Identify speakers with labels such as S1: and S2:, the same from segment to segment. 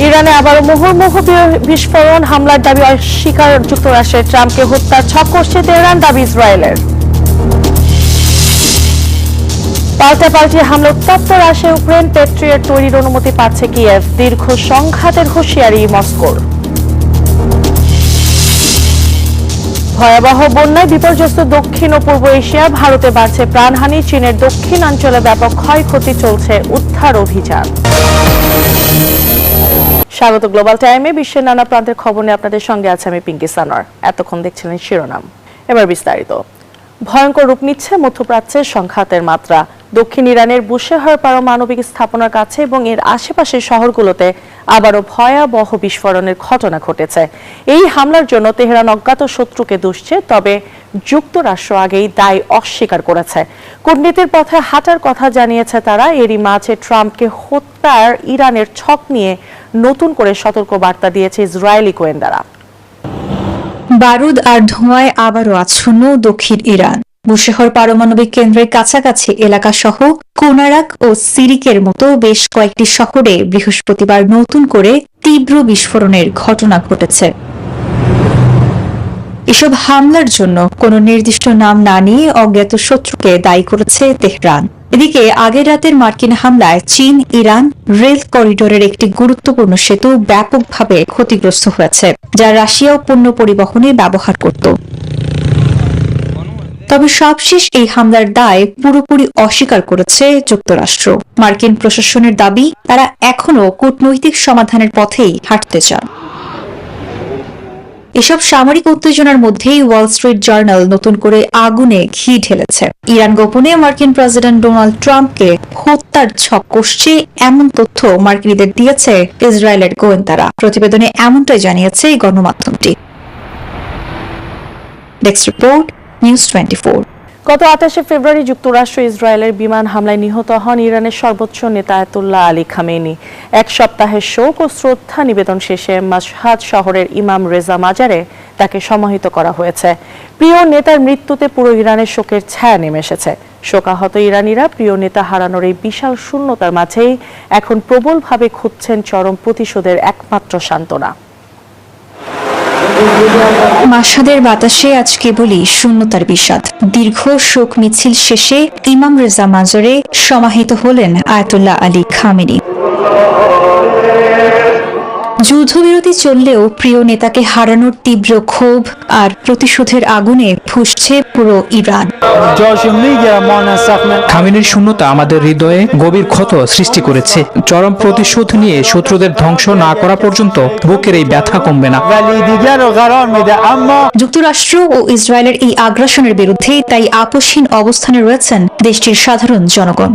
S1: ইরানে আবারও মুহুর্মুহু বিস্ফোরণ, হামলার দাবি অস্বীকার যুক্তরাষ্ট্রের, ট্রাম্পকে হত্যার ছক কষছে তেহরান, দাবি ইসরায়েলের। পাল্টাপাল্টি হামলা, উত্তপ্ত রাশিয়া ইউক্রেন, প্যাট্রিয়ট তৈরির অনুমতি পাচ্ছে কিয়েভ, দীর্ঘ সংঘাতের হুঁশিয়ারি মস্কোর। ভয়াবহ বন্যায় বিপর্যস্ত দক্ষিণ ও পূর্ব এশিয়া, ভারতে বাড়ছে প্রাণহানি, চীনের দক্ষিণাঞ্চলে ব্যাপক ক্ষয়ক্ষতি, চলছে উদ্ধার অভিযান। স্বাগত গ্লোবাল টাইমে। বিশ্বের নানা প্রান্তের খবর নিয়ে আপনাদের সঙ্গে আছে আমি পিঙ্কি সানোয়ার। এতক্ষণ দেখছিলেন শিরোনাম, এবার বিস্তারিত। ভয়ঙ্কর রূপ নিচ্ছে মধ্যপ্রাচ্যের সংঘাতের মাত্রা। দক্ষিণ ইরানের বুশেহর পারমাণবিক স্থাপনার কাছে এবং এর আশেপাশের শহরগুলোতে আবারও ভয়াবহ বিস্ফোরণের ঘটনা ঘটেছে। এই হামলার জন্য তেহরান অজ্ঞাত শত্রুকে দুষছে, তবে যুক্তরাষ্ট্র আগেই দায় অস্বীকার করেছে। কূটনীতির পথে হাঁটার কথা জানিয়েছে তারা। এরই মাঝে ট্রাম্পকে হত্যার ইরানের ছক নিয়ে নতুন করে সতর্ক বার্তা দিয়েছে ইসরায়েলি গোয়েন্দারা।
S2: বারুদ আর ধোঁয়ায় আবারও আচ্ছন্ন দক্ষিণ ইরান। বুশেহর পারমাণবিক কেন্দ্রের কাছাকাছি এলাকা সহ কোনারাক ও সিরিকের মতো বেশ কয়েকটি শহরে বৃহস্পতিবার নতুন করে তীব্র বিস্ফোরণের ঘটনা ঘটেছে। এসব হামলার জন্য কোনো নির্দিষ্ট নাম না নিয়ে অজ্ঞাত শত্রুকে দায়ী করেছে তেহরান। এদিকে আগের রাতের মার্কিন হামলায় চীন ইরান রেল করিডোরের একটি গুরুত্বপূর্ণ সেতু ব্যাপকভাবে ক্ষতিগ্রস্ত হয়েছে, যা রাশিয়াও পণ্য পরিবহনে ব্যবহার করত। তবে সবশেষ এই হামলার দায় পুরোপুরি অস্বীকার করেছে যুক্তরাষ্ট্র। মার্কিন প্রশাসনের দাবি, তারা এখনও কূটনৈতিক সমাধানের পথেই হাঁটতে চান। এসব সামরিক উত্তেজনার মধ্যেই ওয়াল স্ট্রিট জার্নাল নতুন করে আগুনে ঘি ঢেলেছে। ইরান গোপনে মার্কিন প্রেসিডেন্ট ডোনাল্ড ট্রাম্পকে হত্যার ছক কষছে, এমন তথ্য মার্কিনীদের দিয়েছে ইসরায়েলের গোয়েন্দারা। প্রতিবেদনে এমনটাই জানিয়েছে এই গণমাধ্যমটি। Desk report, news 24।
S1: গত 28 ফেব্রুয়ারি যুক্তরাষ্ট্র ইসরায়েলের বিমান হামলায় নিহত হন ইরানের সর্বোচ্চ নেতা আয়াতুল্লাহ আলী খামেনি। এক সপ্তাহের শোক ও শ্রদ্ধা নিবেদন শেষে মাশহাদ শহরের ইমাম রেজা মাজারে তাকে সমাহিত করা হয়েছে। প্রিয় নেতার মৃত্যুতে পুরো ইরানের শোকের ছায়া নেমে এসেছে। শোকাহত ইরানিরা প্রিয় নেতা হারানোর এই বিশাল শূন্যতার মাঝেই এখন প্রবলভাবে খুঁজছেন চরম প্রতিশোধের একমাত্র সান্ত্বনা।
S2: মাশহাদের বাতাসে আজ কেবলই শূন্যতার বিষাদ। দীর্ঘ শোক মিছিল শেষে ইমাম রেজা মাজারে সমাহিত হলেন আয়াতুল্লাহ আলী খামেনি। যুদ্ধবিরতি চললেও প্রিয় নেতাকে হারানোর তীব্র ক্ষোভ আর প্রতিশোধের আগুনে ফুঁসছে পুরো ইরান।
S3: খামেনির শূন্যতা আমাদের হৃদয়ে গভীর ক্ষত সৃষ্টি করেছে। চরম প্রতিশোধ নিয়ে শত্রুদের ধ্বংস না করা পর্যন্ত বুকের এই ব্যথা কমবে না।
S2: যুক্তরাষ্ট্র ও ইসরায়েলের এই আগ্রাসনের বিরুদ্ধে তাই আপোষহীন অবস্থানে রয়েছেন দেশটির সাধারণ জনগণ।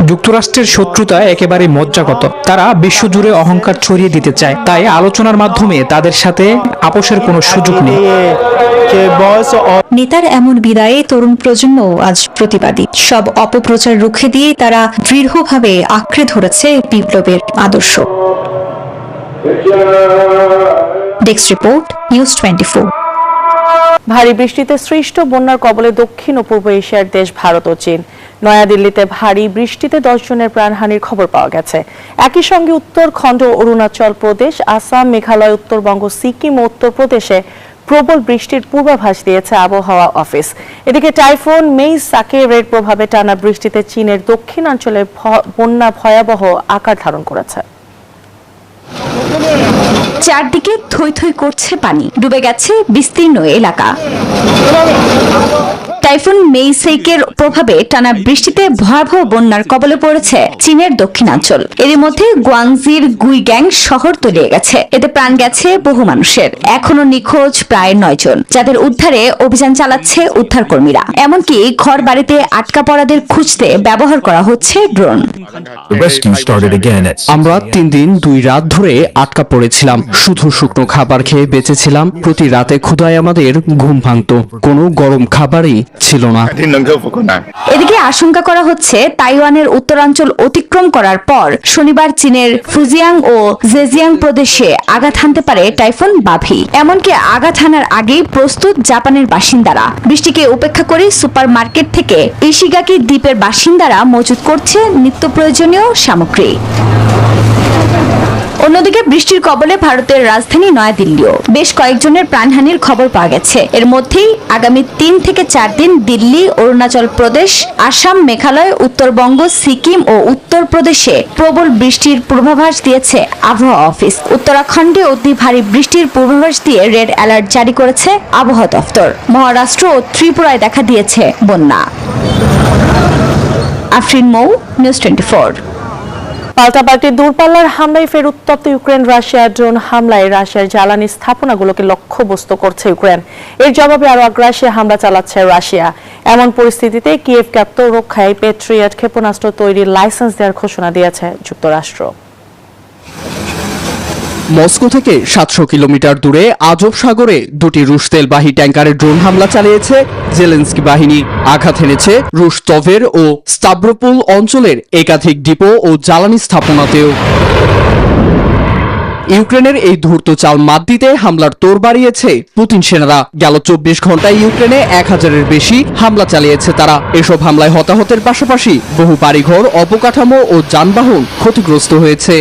S3: যুক্তরাষ্ট্রের শত্রুতা একেবারে মজ্জাগত। তারা বিশ্বজুড়ে অহংকার ছড়িয়ে দিতে চায়, তাই আলোচনার মাধ্যমে তাদের সাথে আপোষের কোনো সুযোগ নেই।
S2: নেতার এমন বিদায়ে তরুণ প্রজন্ম আজ প্রতিবাদী। সব অপপ্রচার রুখে দিয়ে তারা দৃঢ়ভাবে আঁকড়ে ধরেছে বিপ্লবের আদর্শ। Desk report, news 24।
S1: ভারী বৃষ্টিতে সৃষ্ট বন্যার কবলে দক্ষিণ ও পূর্ব এশিয়ার দেশ ভারত ও চীন। নয়াদিল্লিতে ভারী বৃষ্টিতে 10 জনের প্রাণহানির খবর পাওয়া গেছে। একই সঙ্গে উত্তরখণ্ড, অরুণাচল প্রদেশ, আসাম, মেঘালয়, উত্তরবঙ্গ, সিকিম ও উত্তরপ্রদেশে প্রবল বৃষ্টির পূর্বাভাস দিয়েছে আবহাওয়া অফিস। এদিকে টাইফুন মেইসাকের প্রভাবে টানা বৃষ্টিতে চীনের দক্ষিণাঞ্চলে বন্যা ভয়াবহ আকার ধারণ করেছে।
S4: চারদিকে থই থই করছে পানি, ডুবে গেছে বিস্তীর্ণ এলাকা। টাইফুন মেইসাকের প্রভাবে টানা বৃষ্টিতে ভয়াবহ বন্যার কবলে পড়েছে চীনের দক্ষিণাঞ্চল। এর মধ্যে গুয়াংজির গুইগ্যাং শহর তলিয়ে গেছে। এতে প্রাণ গেছে বহু মানুষের। এখনো নিখোঁজ প্রায় 9 জন, যাদের উদ্ধারে অভিযান চালাচ্ছে উদ্ধার কর্মীরা। এমনকি ঘর বাড়িতে আটকা পড়াদের খুঁজতে ব্যবহার করা হচ্ছে ড্রোন।
S3: আমরা 3 দিন 2 রাত ধরে আটকা পড়েছিলাম। শুধু শুকনো খাবার খেয়ে বেঁচেছিলাম। প্রতি রাতে ক্ষুধায় আমাদের ঘুম ভাঙত। কোনো গরম খাবারই ছিল না।
S4: এদিকে আশঙ্কা করা হচ্ছে তাইওয়ানের উত্তরাঞ্চল অতিক্রম করার পর শনিবার চীনের ফুজিয়াং ও জেজিয়াং প্রদেশে আঘাত হানতে পারে টাইফুন বাভি। এমনকি আঘাত হানার আগেই প্রস্তুত জাপানের বাসিন্দারা। বৃষ্টিকে উপেক্ষা করে সুপার মার্কেট থেকে ইশিগাকি দ্বীপের বাসিন্দারা মজুত করছে নিত্য প্রয়োজনীয় সামগ্রী। অন্যদিকে বৃষ্টির কবলে ভারতের রাজধানী নয়াদিল্লিও বেশ কয়েকজনের প্রাণহানির খবর পাওয়া গেছে। এর মধ্যেই আগামী 3 থেকে 4 দিন দিল্লি, অরুণাচল প্রদেশ, আসাম, মেঘালয়, উত্তরবঙ্গ, সিকিম ও উত্তরপ্রদেশে প্রবল বৃষ্টির পূর্বাভাস দিয়েছে আবহাওয়া অফিস। উত্তরাখণ্ডে অতি ভারী বৃষ্টির পূর্বাভাস দিয়ে রেড অ্যালার্ট জারি করেছে আবহাওয়া দফতর। মহারাষ্ট্র ও ত্রিপুরায় দেখা দিয়েছে বন্যা। আফরিন মৌ, নিউজ 24।
S1: পাল্টাপাল্টি দূরপাল্লার হামলায় ফের উত্তপ্ত ইউক্রেন। রাশিয়ার ড্রোন হামলায় রাশিয়ার জ্বালানি স্থাপনাগুলোকে লক্ষ্যবস্তু করছে ইউক্রেন। এর জবাবে আরো আগ্রাসী হামলা চালাচ্ছে রাশিয়া। এমন পরিস্থিতিতে কিয়েভকে আত্মরক্ষায় প্যাট্রিয়ট ক্ষেপণাস্ত্র তৈরির লাইসেন্স দেওয়ার ঘোষণা দিয়েছে যুক্তরাষ্ট্র।
S3: মস্কো থেকে 700 কিলোমিটার দূরে আজব সাগরে দুটি রুশ তেলবাহী ট্যাঙ্কারে ড্রোন হামলা চালিয়েছে জেলেনস্কি বাহিনী। আঘাত এনেছে রুশ তভের ও স্তাব্রোপোল অঞ্চলের একাধিক ডিপো ও জ্বালানি স্থাপনাতেও। ইউক্রেনের এই ধূর্ত চাল মাত দিতে হামলার তোড় বাড়িয়েছে পুতিন সেনারা। গেল 24 ঘন্টায় ইউক্রেনে 1000-এর বেশি হামলা চালিয়েছে তারা। এসব হামলায় হতাহতের পাশাপাশি বহু বাড়িঘর, অবকাঠামো ও যানবাহন ক্ষতিগ্রস্ত হয়েছে।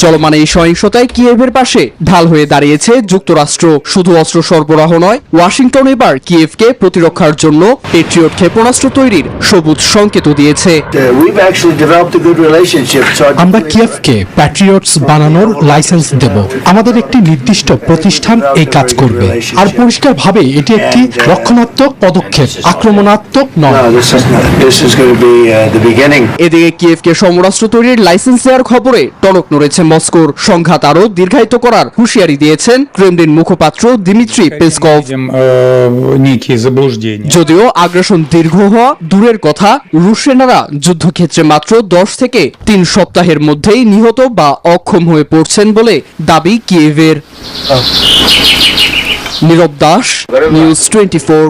S3: চলমান এই সহিংসতায় কিয়েভের পাশে ঢাল হয়ে দাঁড়িয়েছে যুক্তরাষ্ট্র। শুধু অস্ত্র সরবরাহ নয়, ওয়াশিংটন এবার কিয়েভকে প্রতিরক্ষার জন্য প্যাট্রিয়ট ক্ষেপণাস্ত্র তৈরির সবুজ সংকেত দিয়েছে।
S5: আমরা কিয়েভকে প্যাট্রিয়টস বানানোর লাইসেন্স দেব। আমাদের একটি নির্দিষ্ট প্রতিষ্ঠান এই কাজ করবে, আর পরিষ্কারভাবে এটি একটি রক্ষণাত্মক পদক্ষেপ, আক্রমণাত্মক নয়।
S3: এদিকে কিয়েভকে সমরাস্ত্র তৈরির লাইসেন্স দেওয়ার খবরে টনক নড়েছে মস্কোর। সংঘাত আরো দীর্ঘায়িত করার হুঁশিয়ারি দিয়েছেন ক্রেমলিন মুখপাত্র দিমিত্রি পেসকভ। যদিও আগ্রাসন দীর্ঘ হওয়া দূরের কথা, রুশ সেনারা যুদ্ধক্ষেত্রে মাত্র 10 থেকে 3 সপ্তাহের মধ্যেই নিহত বা অক্ষম হয়ে পড়ছেন বলে দাবি কিয়েভের। নীরব দাস, নিউজ 24।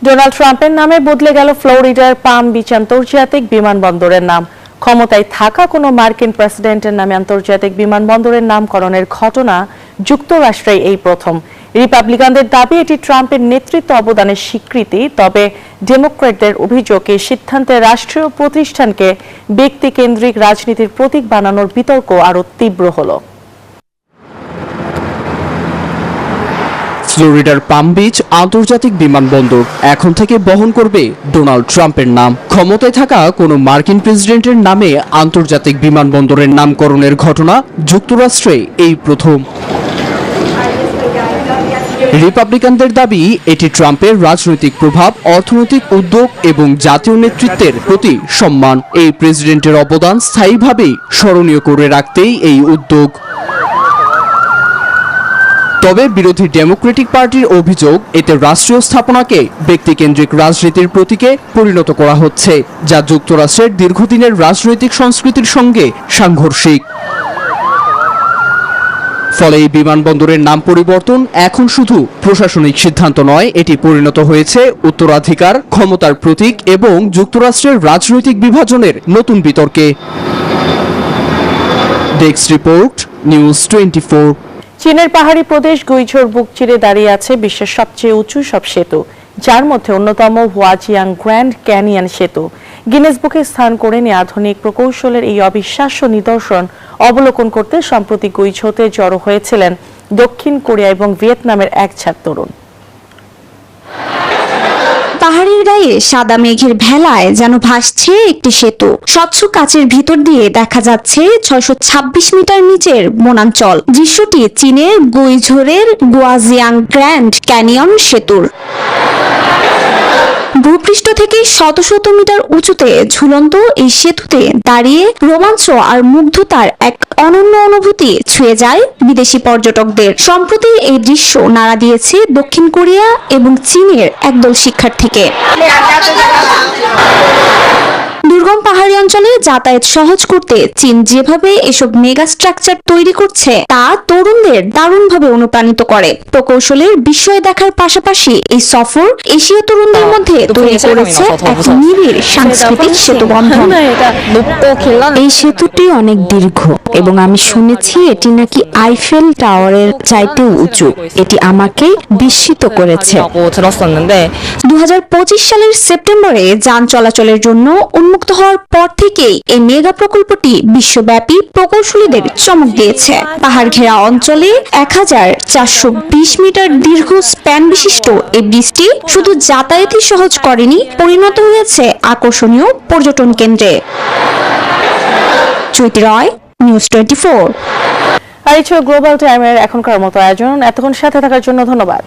S1: ডোনাল্ড ট্রাম্পের নামে বদলে গেল ফ্লোরিডার পাম বিচ আন্তর্জাতিক বিমানবন্দরের নাম। ক্ষমতায় থাকা কোনো মার্কিন প্রেসিডেন্টের নামে আন্তর্জাতিক বিমানবন্দরের নামকরণের ঘটনা যুক্তরাষ্ট্রেই এই প্রথম। রিপাবলিকানদের দাবি এটি ট্রাম্পের নেতৃত্ব অবদানের স্বীকৃতি। তবে ডেমোক্র্যাটদের অভিযোগ এই সিদ্ধান্তে রাষ্ট্রীয় প্রতিষ্ঠানকে ব্যক্তিকেন্দ্রিক রাজনীতির প্রতীক বানানোর বিতর্ক আরও তীব্র হলো।
S3: ফ্লোরিডার পাম বিচ আন্তর্জাতিক বিমানবন্দর এখন থেকে বহন করবে ডোনাল্ড ট্রাম্পের নাম। ক্ষমতায় থাকা কোনো মার্কিন প্রেসিডেন্টের নামে আন্তর্জাতিক বিমানবন্দরের নামকরণের ঘটনা যুক্তরাষ্ট্রে এই প্রথম। রিপাবলিকানদের দাবি এটি ট্রাম্পের রাজনৈতিক প্রভাব, অর্থনৈতিক উদ্যোগ এবং জাতীয় নেতৃত্বের প্রতি সম্মান। এই প্রেসিডেন্টের অবদান স্থায়ীভাবেই স্মরণীয় করে রাখতেই এই উদ্যোগ। তবে বিরোধী ডেমোক্রেটিক পার্টির অভিযোগ এতে রাষ্ট্রীয় স্থাপনাকে ব্যক্তিকেন্দ্রিক রাজনীতির প্রতীকে পরিণত করা হচ্ছে, যা যুক্তরাষ্ট্রের দীর্ঘদিনের রাজনৈতিক সংস্কৃতির সঙ্গে সাংঘর্ষিক। ফলে এই বিমানবন্দরের নাম পরিবর্তন এখন শুধু প্রশাসনিক সিদ্ধান্ত নয়, এটি পরিণত হয়েছে উত্তরাধিকার, ক্ষমতার প্রতীক এবং যুক্তরাষ্ট্রের রাজনৈতিক বিভাজনের নতুন বিতর্কে। Desk report, news 24।
S1: চীনের পাহাড়ি প্রদেশ গুইঝোর বুক চিরে দাঁড়িয়ে আছে বিশ্বের সবচেয়ে উঁচু সব সেতু, যার মধ্যে অন্যতম হুয়াজিয়াং গ্র্যান্ড ক্যানিয়ন সেতু। গিনেস বুকে স্থান করে নিয়ে আধুনিক প্রকৌশলের এই অবিশ্বাস্য নিদর্শন অবলোকন করতে সম্প্রতি গুইঝোতে জড়ো হয়েছিলেন দক্ষিণ কোরিয়া এবং ভিয়েতনামের এক ঝাঁক তরুণ।
S6: পাহাড়ের গায়ে সাদা মেঘের ভেলায় যেন ভাসছে একটি সেতু। স্বচ্ছ কাচের ভিতর দিয়ে দেখা যাচ্ছে 626 মিটার নিচের বনাঞ্চল। দৃশ্যটি চীনের গুইঝোরের গুয়াজিয়াং গ্র্যান্ড ক্যানিয়ন সেতুর। ভূপৃষ্ঠ থেকে শত শত মিটার উঁচুতে ঝুলন্ত এই সেতুতে দাঁড়িয়ে রোমাঞ্চ আর মুগ্ধতার এক অনন্য অনুভূতি ছুঁয়ে যায় বিদেশি পর্যটকদের। সম্প্রতি এই দৃশ্য নাড়া দিয়েছে দক্ষিণ কোরিয়া এবং চীনের একদল শিক্ষার্থীকে। দুর্গম পাহাড়ি অঞ্চলে যাতায়াত সহজ করতে চীন যেভাবে এসব মেগা স্ট্রাকচার তৈরি করছে তা তরুণদের দারুণভাবে অনুপ্রাণিত করে। প্রকৌশলের বিস্ময় দেখার পাশাপাশি এই সফর এশীয় তরুণদের মধ্যে তৈরি করেছে এক নিবিড় সাংস্কৃতিক সেতু বন্ধন। এই সেতুটি অনেক দীর্ঘ এবং আমি শুনেছি এটি নাকি আইফেল টাওয়ারের চাইতেও উঁচু। এটি আমাকে বিস্মিত করেছে। 2025 সালের সেপ্টেম্বরে যান চলাচলের জন্য উন্মুক্ত হওয়ার পর থেকে থেকেই এই মেগা প্রকল্পটি বিশ্বব্যাপী প্রকৌশলীদের চমক দিয়েছে। পাহাড় ঘেরা অঞ্চলে 1420 মিটার দীর্ঘ স্প্যান বিশিষ্ট এই ব্রিজটি শুধু যাতায়াতই সহজ করেনি, পরিণত হয়েছে আকর্ষণীয় পর্যটন কেন্দ্রে। চৈতি রয়, নিউজ 24।
S1: আর এই ছিল গ্লোবাল টাইমের এখনকার মতো আয়োজন। এতক্ষণ সাথে থাকার জন্য ধন্যবাদ।